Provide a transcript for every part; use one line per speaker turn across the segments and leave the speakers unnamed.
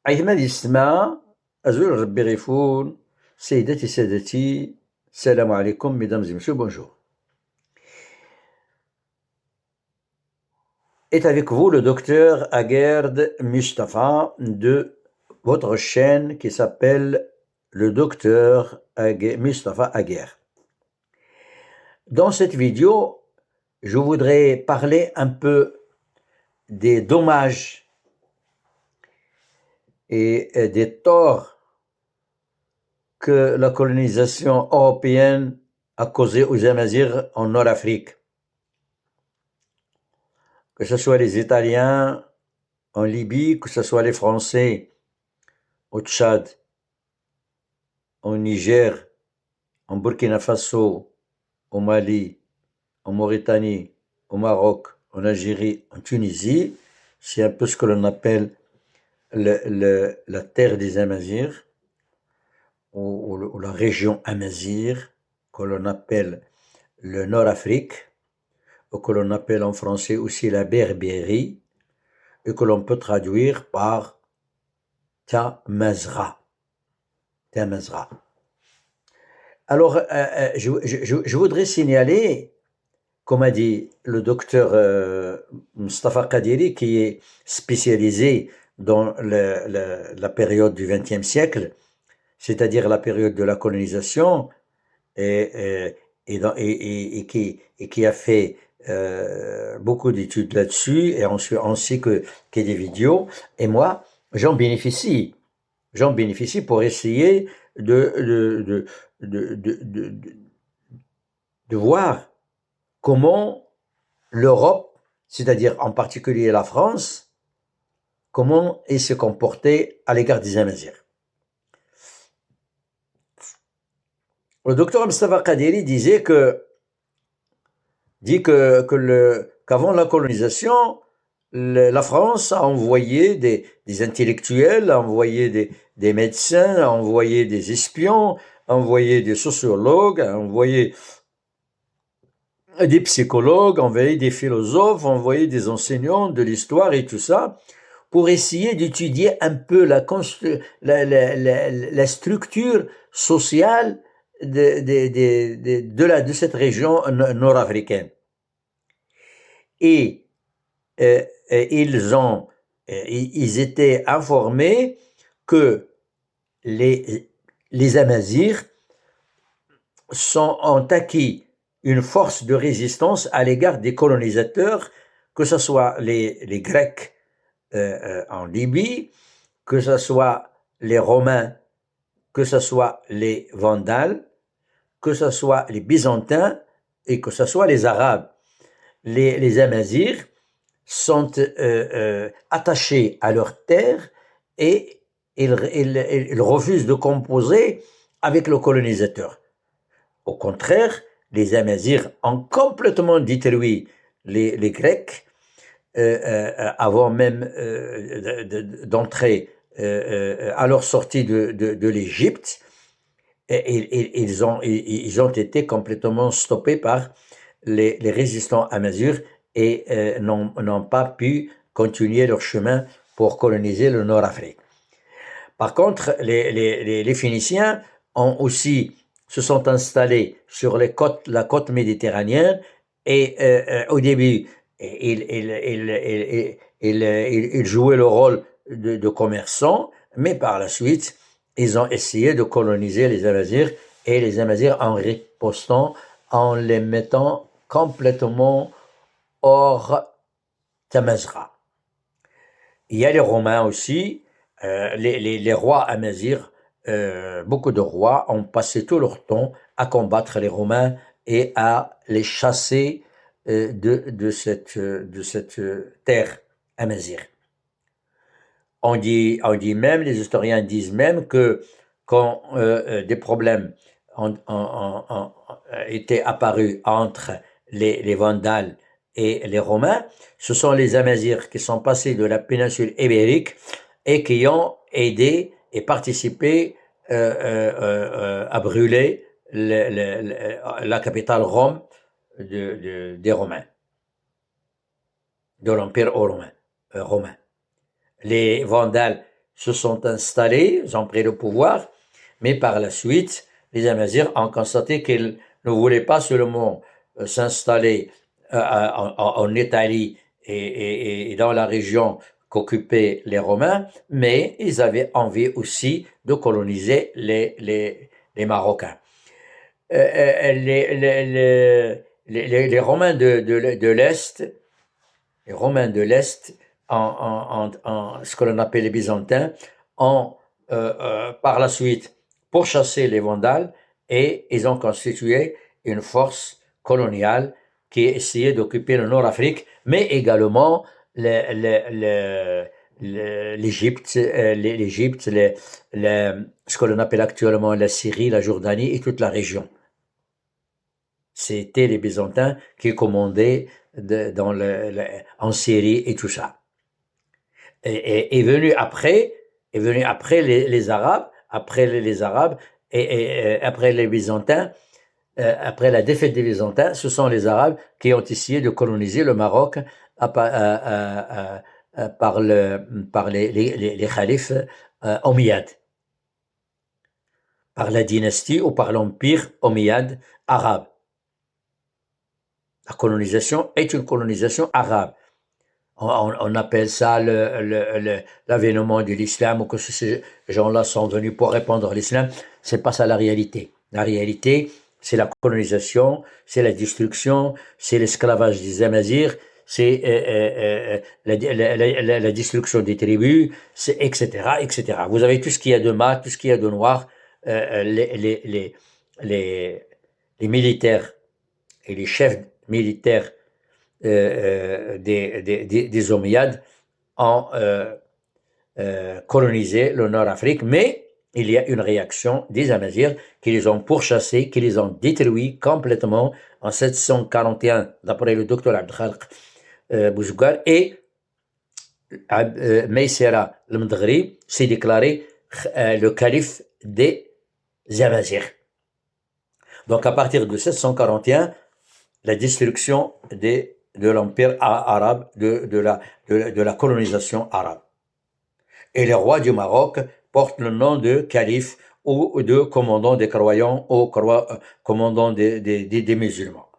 أيما الاستماع أزول ربي غيفون سيداتي سادتي السلام عليكم mesdames et messieurs bonjour. Est avec vous le docteur Aguerd Mustafa de votre chaîne qui s'appelle le docteur Mustafa Aguerd. Dans cette vidéo, je voudrais parler un peu des dommages et des torts que la colonisation européenne a causé aux Amazirs en Nord-Afrique. Que ce soit les Italiens en Libye, que ce soit les Français au Tchad, au Niger, en Burkina Faso, au Mali, en Mauritanie, au Maroc, en Algérie, en Tunisie, c'est un peu ce que l'on appelle la terre des Amazirs, ou la région Amazir, que l'on appelle le Nord-Afrique, ou que l'on appelle en français aussi la Berbérie, et que l'on peut traduire par Tamazra. Tamazra. Alors, je voudrais signaler, comme a dit le docteur Mustafa Kadiri, qui est spécialisé dans la période du XXe siècle, c'est-à-dire la période de la colonisation, et qui a fait beaucoup d'études là-dessus, et on sait qu'il y a des vidéos, et moi, j'en bénéficie pour essayer de voir comment l'Europe, c'est-à-dire en particulier la France, comment elle se comportait à l'égard des Amazirs. Le docteur Mustafa Kadiri disait qu'avant la colonisation, la France a envoyé des intellectuels, a envoyé des médecins, a envoyé des espions, a envoyé des sociologues, a envoyé des psychologues, a envoyé des philosophes, a envoyé des enseignants de l'histoire et tout ça, pour essayer d'étudier un peu la structure sociale de cette région nord-africaine. Et ils étaient informés que les Amazirs ont acquis une force de résistance à l'égard des colonisateurs, que ce soit les Grecs en Libye, que ce soit les Romains, que ce soit les Vandales, que ce soit les Byzantins et que ce soit les Arabes. Les Amazirs sont attachés à leur terre et ils refusent de composer avec le colonisateur. Au contraire, les Amazirs ont complètement détruit les Grecs avant même d'entrer à leur sortie de l'Égypte. Ils ont été complètement stoppés par les résistants Amazirs et n'ont pas pu continuer leur chemin pour coloniser le Nord-Afrique. Par contre, les Phéniciens se sont installés sur la côte méditerranéenne et au début, ils jouaient le rôle de commerçants, mais par la suite, ils ont essayé de coloniser les Amazirs, et les Amazirs en ripostant, en les mettant complètement hors Tamazra. Il y a les Romains aussi, les rois Amazirs, beaucoup de rois ont passé tout leur temps à combattre les Romains et à les chasser de cette terre Amazir. On dit même, les historiens disent même que quand des problèmes étaient apparus entre les Vandales et les Romains, ce sont les Amazirs qui sont passés de la péninsule ibérique et qui ont aidé et participé à brûler la capitale Rome des Romains, de l'Empire romain. Les Vandales se sont installés, ils ont pris le pouvoir, mais par la suite, les Amazirs ont constaté qu'ils ne voulaient pas seulement s'installer en Italie et dans la région qu'occupaient les Romains, mais ils avaient envie aussi de coloniser les Marocains. Les Romains de l'Est, les Romains de l'Est, ce que l'on appelle les Byzantins, ont par la suite pourchassé les Vandales et ils ont constitué une force coloniale qui essayait d'occuper le Nord-Afrique, mais également l'Égypte, ce que l'on appelle actuellement la Syrie, la Jordanie et toute la région. C'était les Byzantins qui commandaient en Syrie et tout ça. Et venu après les Arabes, après les Byzantins, après la défaite des Byzantins, ce sont les Arabes qui ont essayé de coloniser le Maroc par les khalifes omeyyades, par la dynastie ou par l'empire omeyyade arabe. La colonisation est une colonisation arabe. On appelle ça l'avènement de l'islam, ou que ces gens-là sont venus pour répandre l'islam. C'est pas ça la réalité. La réalité, c'est la colonisation, c'est la destruction, c'est l'esclavage des Amazirs, c'est la destruction des tribus, c'est etc., etc. Vous avez tout ce qu'il y a de mat, tout ce qu'il y a de noir. Les militaires et les chefs militaires des Omeyyades ont colonisé le Nord-Afrique, mais il y a une réaction des Amazirs qui les ont pourchassés, qui les ont détruits complètement en 741, d'après le docteur Abd Khalq Bouzougar, et Maïsera al-Mdghri s'est déclaré le calife des Amazirs. Donc à partir de 741, la destruction de l'empire arabe, de la colonisation arabe. Et les rois du Maroc portent le nom de calife ou de commandant des croyants ou commandant des musulmans.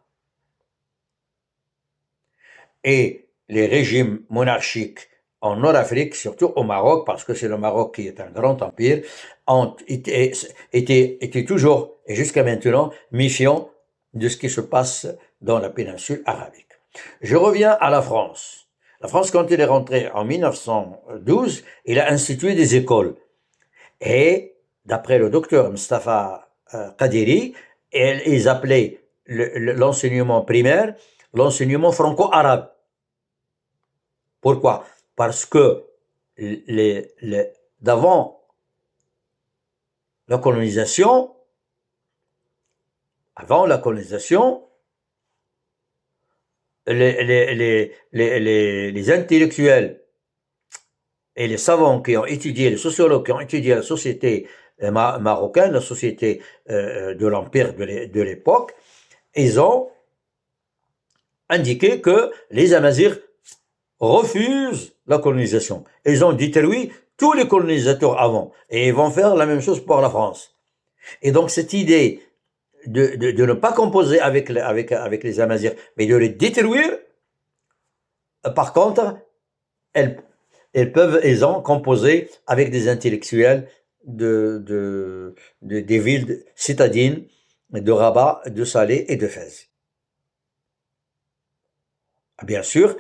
Et les régimes monarchiques en Nord-Afrique, surtout au Maroc, parce que c'est le Maroc qui est un grand empire, ont été toujours et jusqu'à maintenant méfiants de ce qui se passe dans la péninsule arabique. Je reviens à la France. La France, quand il est rentré en 1912, il a institué des écoles. Et, d'après le docteur Mustafa Qadiri, ils appelaient l'enseignement primaire l'enseignement franco-arabe. Pourquoi? Parce que d'avant la colonisation, les intellectuels et les savants qui ont étudié, les sociologues qui ont étudié la société marocaine, la société de l'empire de l'époque, ils ont indiqué que les Amazirs refusent la colonisation. Ils ont détruit tous les colonisateurs avant, et ils vont faire la même chose pour la France. Et donc cette idée de ne pas composer avec les Amazirs, mais de les détruire, par contre, ils ont composé avec des intellectuels des villes citadines de Rabat, de Salé et de Fès. Bien sûr,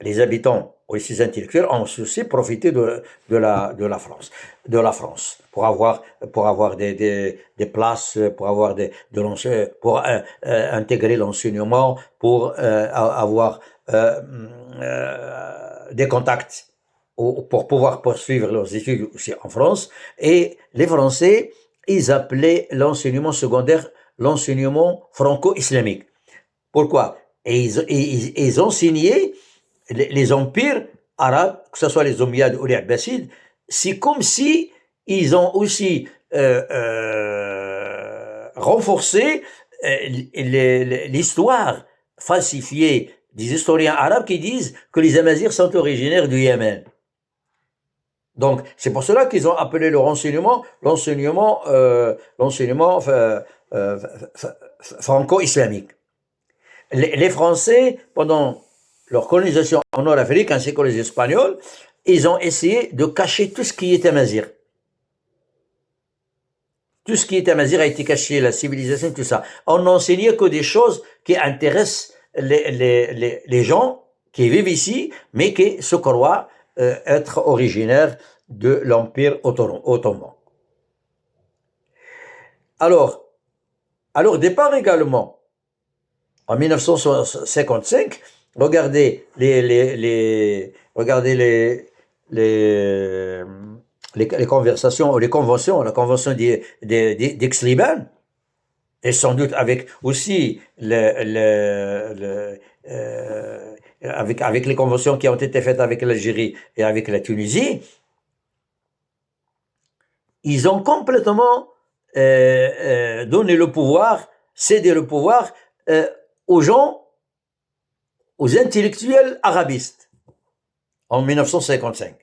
les habitants ou ces intellectuels ont aussi profité de la France pour avoir des places, pour avoir pour intégrer l'enseignement, pour avoir des contacts pour pouvoir poursuivre leurs études aussi en France. Et les Français, ils appelaient l'enseignement secondaire l'enseignement franco-islamique. Pourquoi? Et ils ont signé les empires arabes, que ce soit les Omeyyades ou les Abbassides, c'est comme si ils ont aussi renforcé l'histoire falsifiée des historiens arabes qui disent que les Amazirs sont originaires du Yémen. Donc, c'est pour cela qu'ils ont appelé le renseignement l'enseignement franco-islamique. Les Français, pendant leur colonisation en Nord-Afrique, ainsi que les Espagnols, ils ont essayé de cacher tout ce qui était mazir. Tout ce qui était mazir a été caché, la civilisation, tout ça. On n'enseignait que des choses qui intéressent les gens qui vivent ici, mais qui se croient être originaires de l'Empire ottoman. Alors, à leur départ également, en 1955, regardez les conversations, les conventions, la convention d'Aix-les-Bains, et sans doute avec aussi avec les conventions qui ont été faites avec l'Algérie et avec la Tunisie, ils ont complètement donné le pouvoir, cédé le pouvoir aux gens, aux intellectuels arabistes en 1955.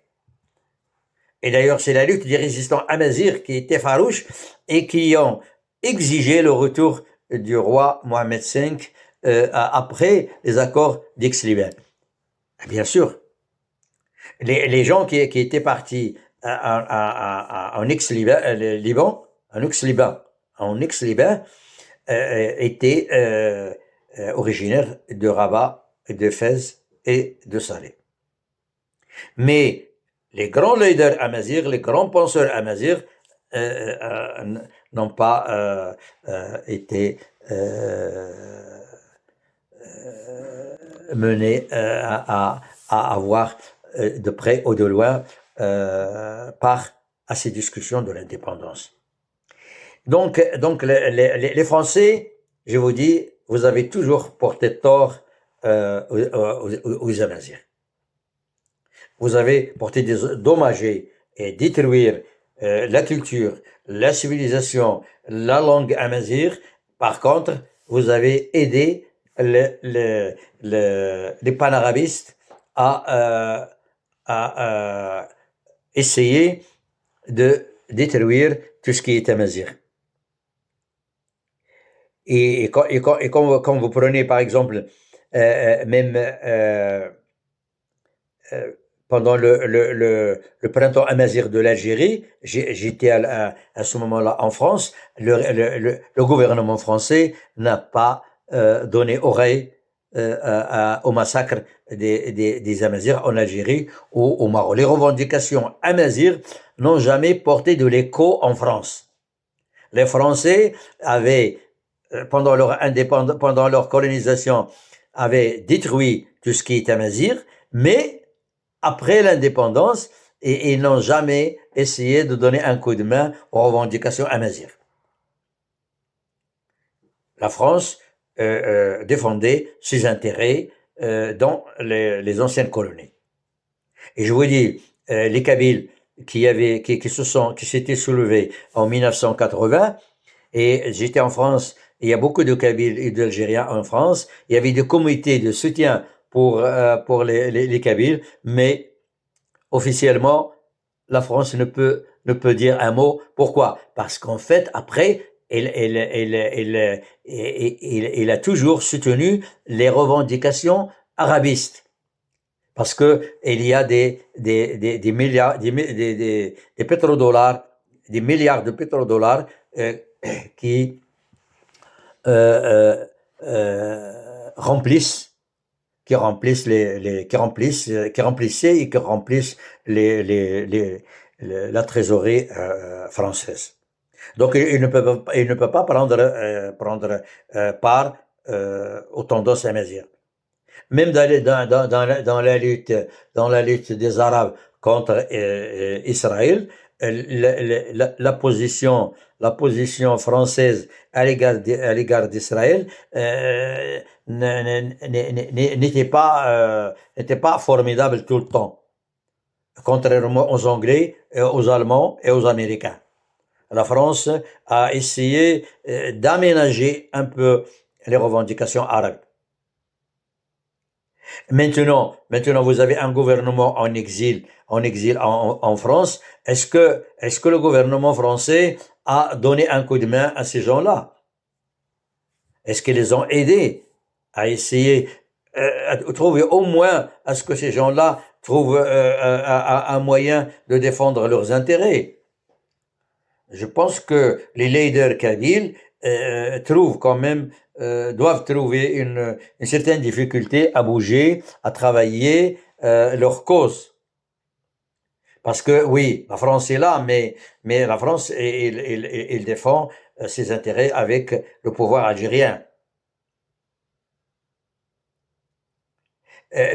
Et d'ailleurs, c'est la lutte des résistants amazirs qui était farouche et qui ont exigé le retour du roi Mohamed V après les accords d'Aix-les-Bains. Bien sûr, les gens qui étaient partis en Aix-les-Bains, en Aix-les-Bains, étaient originaires de Rabat, de Fès et de Salé. Mais les grands leaders amazirs, les grands penseurs amazirs n'ont pas été menés à avoir de près ou de loin part à ces discussions de l'indépendance. Donc les Français, je vous dis, vous avez toujours porté tort aux Amazirs. Vous avez porté des dommages et détruire la culture, la civilisation, la langue amazigh. Par contre, vous avez aidé les panarabistes à essayer de détruire tout ce qui est amazigh. Et quand vous prenez par exemple même pendant le printemps amazigh de l'Algérie, j'étais à ce moment-là en France, le gouvernement français n'a pas donné oreille au massacre des Amazirs en Algérie ou au Maroc. Les revendications amazirs n'ont jamais porté de l'écho en France. Les Français avaient, pendant leur colonisation, avaient détruit tout ce qui est amazir, mais après l'indépendance, ils n'ont jamais essayé de donner un coup de main aux revendications amazirs. La France défendait ses intérêts dans les anciennes colonies. Et je vous dis, les Kabyles qui s'étaient soulevés en 1980, et j'étais en France, il y a beaucoup de Kabyles et d'Algériens en France, il y avait des comités de soutien pour les Kabyles, mais officiellement, la France ne peut dire un mot. Pourquoi? Parce qu'en fait, après, il a toujours soutenu les revendications arabistes. Parce que il y a des milliards, des pétrodollars, des milliards de pétrodollars qui remplissaient la trésorerie française. Donc il ne peut pas prendre part aux tendances amazighs. Même dans la lutte des Arabes contre Israël, la position française à l'égard d'Israël n'était pas formidable tout le temps, contrairement aux Anglais, aux Allemands et aux Américains. La France a essayé d'aménager un peu les revendications arabes. Maintenant, vous avez un gouvernement en exil en France. Est-ce que le gouvernement français a donné un coup de main à ces gens-là? Est-ce qu'ils les ont aidés à essayer à trouver au moins à ce que ces gens-là trouvent un moyen de défendre leurs intérêts? Je pense que les leaders kabyles trouvent quand même, doivent trouver une certaine difficulté à bouger, à travailler leur cause. Parce que oui, la France est là, mais la France, il défend ses intérêts avec le pouvoir algérien.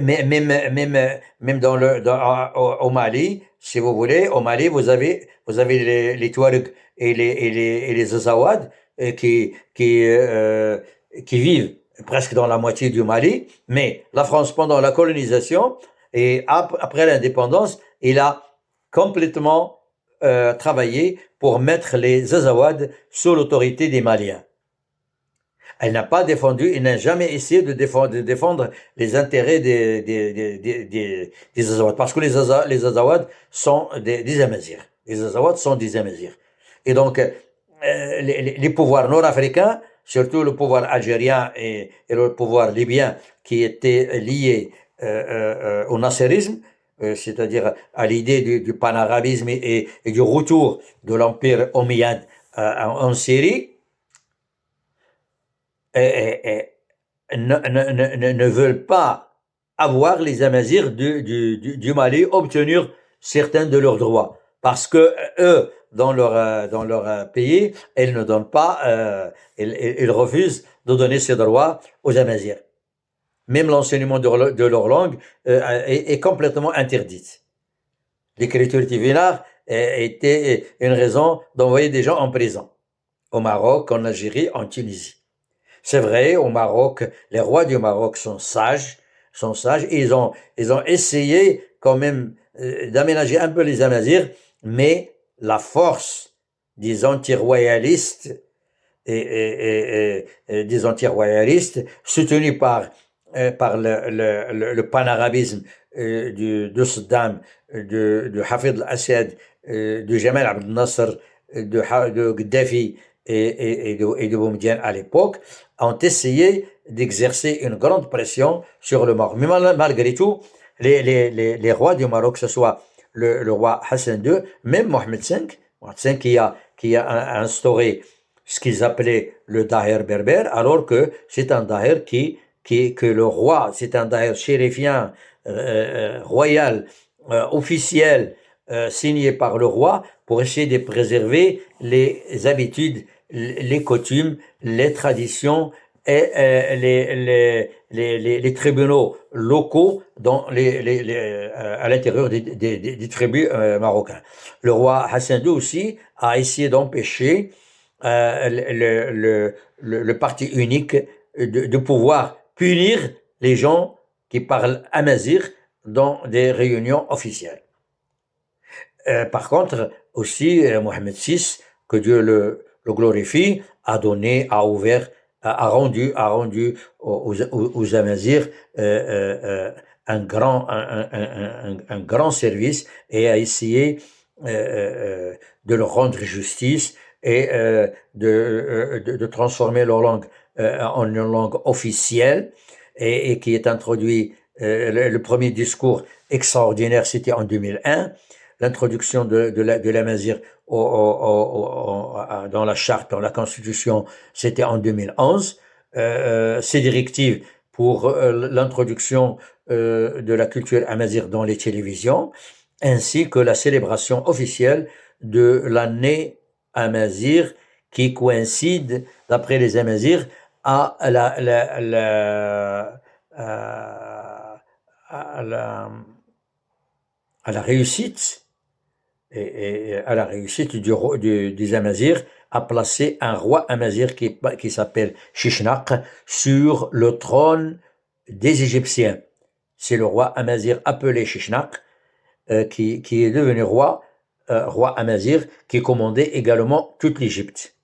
Même au Mali, si vous voulez, au Mali, vous avez les Touaregs et les Azawad qui vivent presque dans la moitié du Mali. Mais la France, pendant la colonisation et après l'indépendance, il a complètement travaillé pour mettre les Azawad sous l'autorité des Maliens. Elle n'a pas défendu, elle n'a jamais essayé de défendre les intérêts des Azawad. Parce que les Azawad sont des Amazirs. Les Azawad sont des Amazirs. Et donc, les pouvoirs nord-africains, surtout le pouvoir algérien et le pouvoir libyen, qui étaient liés au nasserisme, c'est-à-dire à l'idée du panarabisme et du retour de l'empire omeyyade en Syrie, ne veulent pas avoir les Amazirs du Mali obtenir certains de leurs droits. Parce que eux, dans leur pays, ils ne donnent pas, ils refusent de donner ces droits aux Amazirs. Même l'enseignement de leur langue est complètement interdit. L'écriture divinaire était une raison d'envoyer des gens en prison. Au Maroc, en Algérie, en Tunisie. C'est vrai, au Maroc, les rois du Maroc sont sages, et ils ont essayé quand même d'aménager un peu les Amazirs, mais la force des anti-royalistes des anti-royalistes soutenus par le panarabisme de Saddam, de Hafid al-Assad, de Jamal Abdel Nasser, de Gaddafi et de Boumedienne à l'époque, ont essayé d'exercer une grande pression sur le Maroc. Mais malgré tout, les rois du Maroc, que ce soit le roi Hassan II, même Mohamed V qui a instauré ce qu'ils appelaient le daher berbère, alors que c'est un daher que le roi, c'est un daher chérifien, royal, officiel, signé par le roi, pour essayer de préserver les habitudes, les coutumes, les traditions et les tribunaux locaux à l'intérieur des tribus marocains. Le roi Hassan II aussi a essayé d'empêcher le parti unique de pouvoir punir les gens qui parlent amazigh dans des réunions officielles. Par contre, aussi, Mohamed VI, que Dieu le glorifie, a ouvert, a rendu aux Amazirs un grand service, et a essayé de leur rendre justice et de transformer leur langue en une langue officielle, et qui est introduit. Le premier discours extraordinaire, c'était en 2001. L'introduction de l'amazigh dans la charte, dans la constitution, c'était en 2011. Ces directives pour l'introduction de la culture amazigh dans les télévisions, ainsi que la célébration officielle de l'année amazigh, qui coïncide, d'après les Amazirs, à la réussite à la réussite des Amazirs, à placer un roi Amazigh qui s'appelle Shishnak sur le trône des Égyptiens. C'est le roi Amazigh appelé Shishnak qui est devenu roi Amazigh, qui commandait également toute l'Égypte.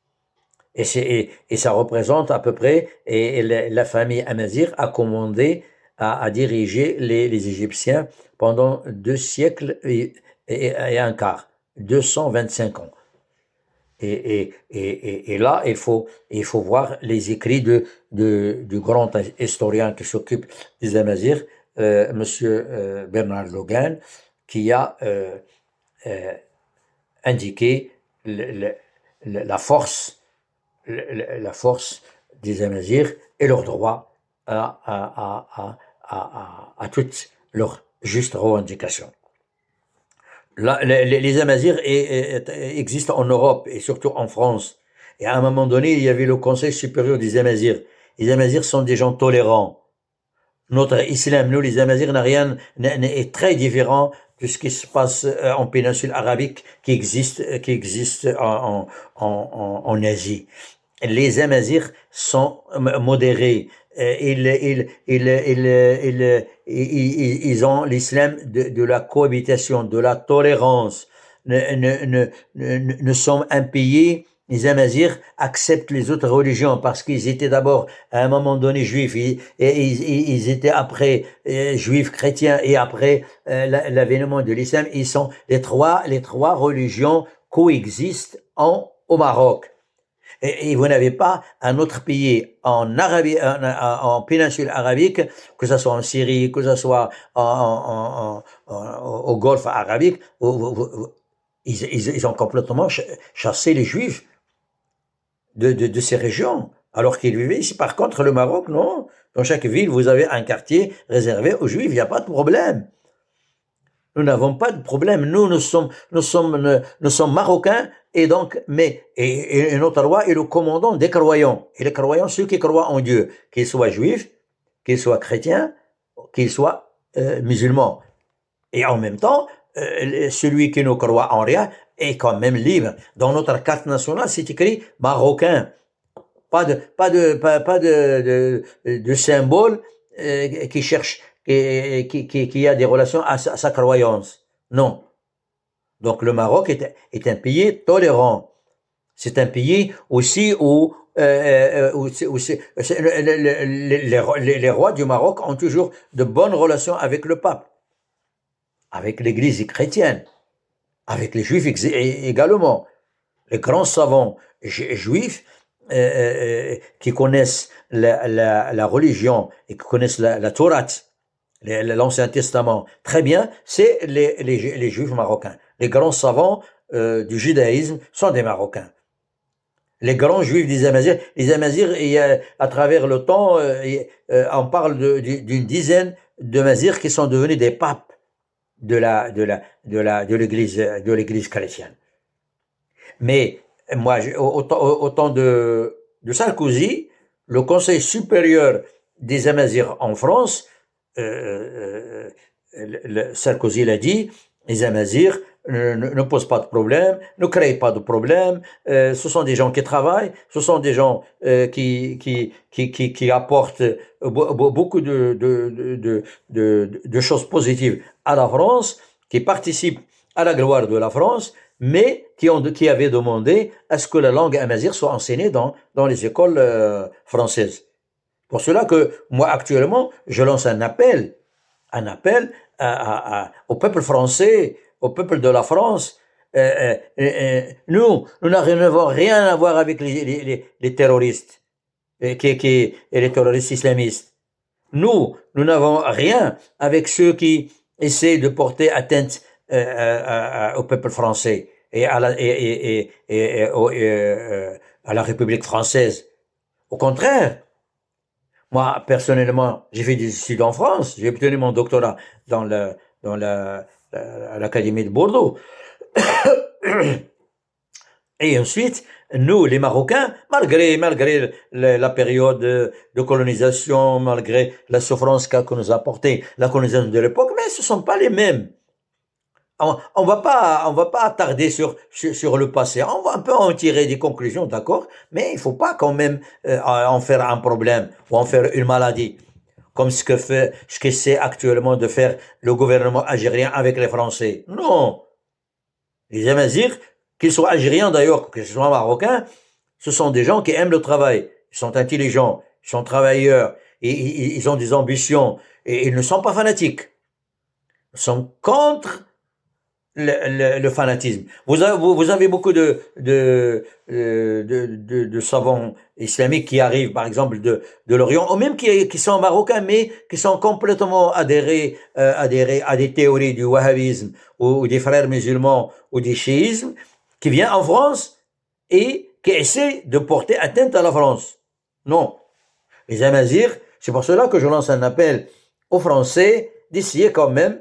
Et ça représente à peu près, et la famille Amazigh a commandé a dirigé les Égyptiens pendant 2 siècles et un quart, 225 ans. Et là, il faut voir les écrits du grand historien qui s'occupe des Amazirs, Monsieur Bernard Logan, qui a euh, indiqué la force, la force des Amazirs et leur droit à toutes leurs justes revendications. Là, les Amazirs existent en Europe et surtout en France. Et à un moment donné, il y avait le Conseil supérieur des Amazirs. Les Amazirs sont des gens tolérants. Notre islam, nous les Amazirs, est très différent de ce qui se passe en péninsule arabique qui existe en Asie. Les Amazirs sont modérés. Ils ont l'islam de la cohabitation, de la tolérance. Nous sommes un pays, les Amazirs acceptent les autres religions parce qu'ils étaient d'abord à un moment donné juifs et ils étaient après juifs chrétiens et après l'avènement de l'islam. Ils sont les trois religions coexistent au Maroc. Et vous n'avez pas un autre pays en Arabie, en péninsule arabique, que ce soit en Syrie, que ce soit au Golfe arabique, où ils ont complètement chassé les Juifs de ces régions, alors qu'ils vivaient ici. Par contre, le Maroc, non. Dans chaque ville, vous avez un quartier réservé aux Juifs, il n'y a pas de problème. Nous n'avons pas de problème. Nous sommes marocains et donc, et notre roi est le commandant des croyants. Et les croyants, ceux qui croient en Dieu, qu'ils soient juifs, qu'ils soient chrétiens, qu'ils soient musulmans. Et en même temps, celui qui ne croit en rien est quand même libre. Dans notre carte nationale, c'est écrit marocain. Pas de symbole qui cherche qui a des relations à sa croyance. Non. Donc le Maroc est un pays tolérant. C'est un pays aussi où les rois du Maroc ont toujours de bonnes relations avec le pape, avec l'église chrétienne, avec les juifs également. Les grands savants juifs qui connaissent la religion et qui connaissent la Torah, l'Ancien Testament, très bien, c'est les Juifs marocains. Les grands savants du judaïsme sont des Marocains. Les grands Juifs des Amazirs, les Amazirs, à travers le temps, on parle d'une dizaine de Amazirs qui sont devenus des papes de l'église chrétienne. Mais moi, au temps de Sarkozy, le Conseil supérieur des Amazirs en France, Sarkozy l'a dit, les Amazirs ne posent pas de problème, ne créent pas de problème, ce sont des gens qui travaillent, ce sont des gens qui apportent beaucoup de choses positives à la France, qui participent à la gloire de la France, mais qui avaient demandé à ce que la langue amazigh soit enseignée dans les écoles françaises. Pour cela que moi actuellement je lance un appel au peuple français, au peuple de la France. Nous n'avons rien à voir avec les terroristes et les terroristes islamistes. Nous n'avons rien avec ceux qui essaient de porter atteinte au peuple français et à la République française. Au contraire, moi, personnellement, j'ai fait des études en France. J'ai obtenu mon doctorat à l'Académie de Bordeaux. Et ensuite, nous, les Marocains, malgré la période de colonisation, malgré la souffrance que nous a apporté la colonisation de l'époque, mais ce ne sont pas les mêmes. On va pas attarder sur le passé. On peut en tirer des conclusions, d'accord, mais il faut pas quand même en faire un problème ou en faire une maladie, comme ce que c'est actuellement de faire le gouvernement algérien avec les Français. Non, les Amazirs, qu'ils soient algériens d'ailleurs, qu'ils soient marocains, ce sont des gens qui aiment le travail. Ils sont intelligents, ils sont travailleurs, ils ont des ambitions et ils ne sont pas fanatiques. Ils sont contre le fanatisme. Vous avez beaucoup de savants islamiques qui arrivent, par exemple, de l'Orient, ou même qui sont marocains, mais qui sont complètement adhérés à des théories du wahhabisme, ou des frères musulmans, ou du chiisme, qui viennent en France et qui essaient de porter atteinte à la France. Non. Les Amazirs, c'est pour cela que je lance un appel aux Français d'essayer quand même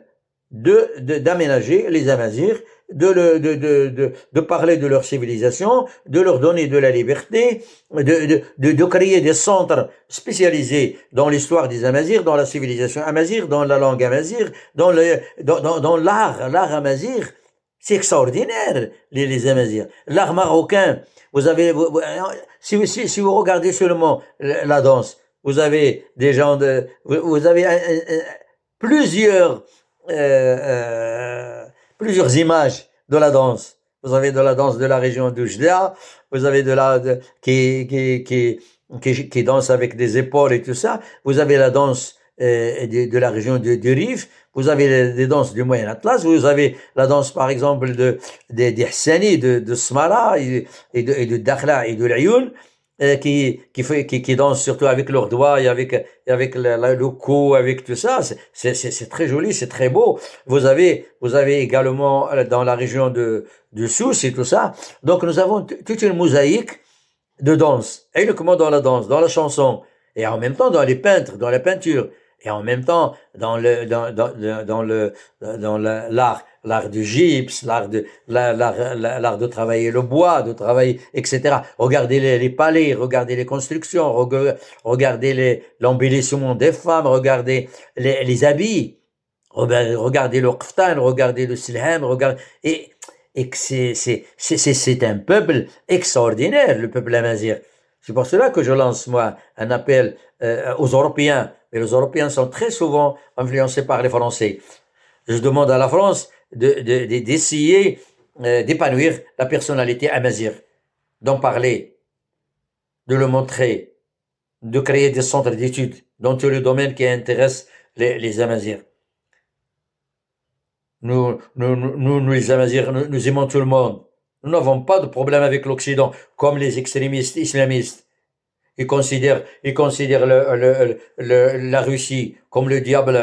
d'aménager les Amazirs, de parler de leur civilisation, de leur donner de la liberté, de créer des centres spécialisés dans l'histoire des Amazirs, dans la civilisation amazir, dans la langue amazir, dans l'art amazir. C'est extraordinaire, les Amazirs. L'art marocain, si vous regardez seulement la danse, vous avez des gens vous avez plusieurs plusieurs images de la danse. Vous avez de la danse de la région d'Oujda, vous avez qui danse avec des épaules et tout ça. Vous avez la danse de la région du Rif. Vous avez des danses du Moyen Atlas. Vous avez la danse, par exemple, des Hassani, de Smara et de Dakhla et de l'Ayoun. Qui dansent surtout avec leurs doigts et avec le cou, avec tout ça. C'est très joli, c'est très beau. Vous avez également dans la région de Sousse et tout ça. Donc nous avons toute une mosaïque de danse. Et uniquement dans la danse, dans la chanson. Et en même temps dans les peintres, dans la peinture. Et en même temps dans l'art du gypse, l'art de travailler le bois, de travailler, etc. Regardez les palais, regardez les constructions, regardez l'embellissement des femmes, regardez les habits, regardez le qftan, regardez le silham, et que c'est un peuple extraordinaire, le peuple amazigh. C'est pour cela que je lance, moi, un appel aux Européens. Mais les Européens sont très souvent influencés par les Français. Je demande à la France d'essayer d'épanouir la personnalité amazigh, d'en parler, de le montrer, de créer des centres d'études dans tous les domaines qui intéressent les Amazirs. Nous, les Amazirs, nous aimons tout le monde. Nous n'avons pas de problème avec l'Occident, comme les extrémistes islamistes. Ils considèrent la Russie comme le diable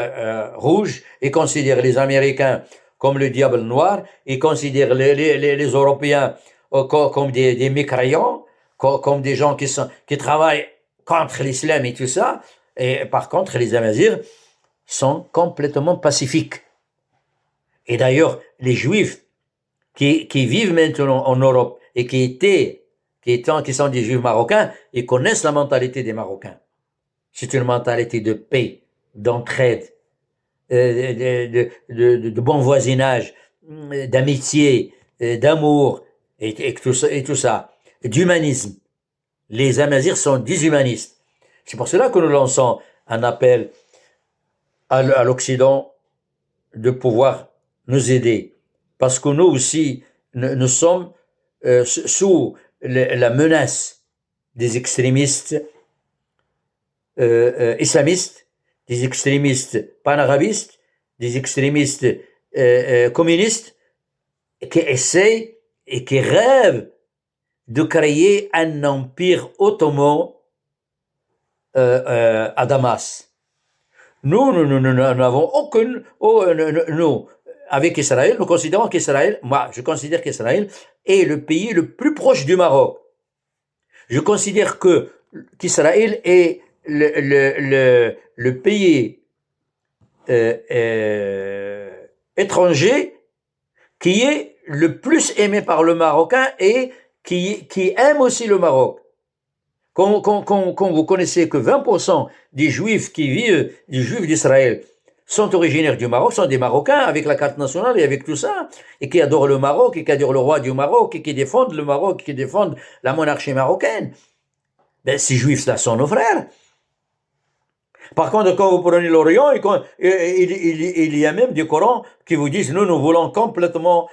rouge. Ils considèrent les Américains comme le diable noir. Ils considèrent les Européens comme des mécréants, comme des gens qui travaillent contre l'islam et tout ça. Et par contre, les Amazirs sont complètement pacifiques. Et d'ailleurs, les Juifs qui vivent maintenant en Europe et qui sont des Juifs marocains, ils connaissent la mentalité des Marocains. C'est une mentalité de paix, d'entraide, de bon voisinage, d'amitié, d'amour, et tout ça, d'humanisme. Les Amazirs sont des humanistes. C'est pour cela que nous lançons un appel à l'Occident de pouvoir nous aider. Parce que nous aussi, nous sommes sous la menace des extrémistes islamistes, des extrémistes panarabistes, des extrémistes communistes qui essayent et qui rêvent de créer un empire ottoman à Damas. Nous n'avons aucune... nous, avec Israël, nous considérons qu'Israël, moi je considère qu'Israël est le pays le plus proche du Maroc. Je considère qu'Israël est le pays étranger qui est le plus aimé par le Marocain et qui aime aussi le Maroc. Quand vous connaissez que 20% des Juifs qui vivent, des Juifs d'Israël, sont originaires du Maroc, sont des Marocains avec la carte nationale et avec tout ça, et qui adorent le Maroc, et qui adorent le roi du Maroc, et qui défendent le Maroc, qui défendent la monarchie marocaine. Ben, ces Juifs-là sont nos frères. Par contre, quand vous prenez l'Orient, il y a même des Corans qui vous disent, nous voulons complètement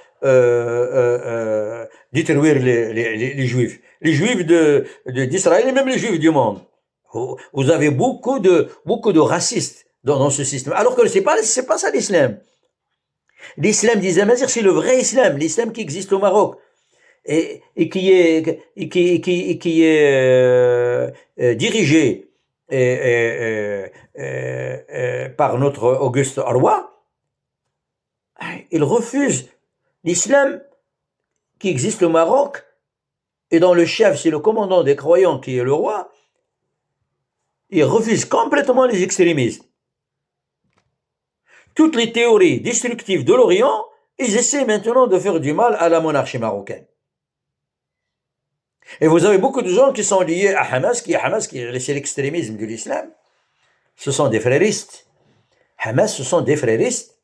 détruire les Juifs. Les Juifs d'Israël et même les Juifs du monde. Vous avez beaucoup de racistes dans ce système. Alors que c'est pas ça l'islam. L'islam des Amazirs, c'est le vrai islam, l'islam qui existe au Maroc et qui est dirigé par notre auguste roi. Il refuse l'islam qui existe au Maroc et dont le chef, c'est le commandant des croyants qui est le roi. Il refuse complètement les extrémistes. Toutes les théories destructives de l'Orient, ils essaient maintenant de faire du mal à la monarchie marocaine. Et vous avez beaucoup de gens qui sont liés à Hamas, c'est l'extrémisme de l'islam. Ce sont des fréristes. Hamas, ce sont des fréristes.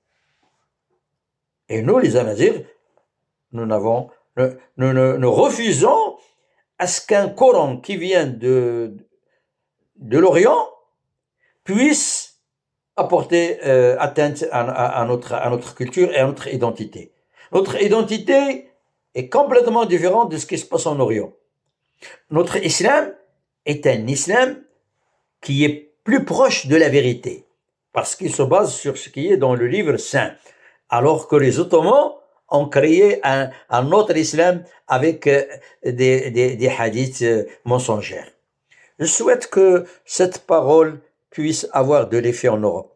Et nous, les Amazirs, nous refusons à ce qu'un Coran qui vient de l'Orient puisse apporter atteinte à notre culture et à notre identité. Notre identité est complètement différente de ce qui se passe en Orient. Notre islam est un islam qui est plus proche de la vérité, parce qu'il se base sur ce qui est dans le livre saint, alors que les Ottomans ont créé un autre islam avec des hadiths mensongers. Je souhaite que cette parole puisse avoir de l'effet en Europe.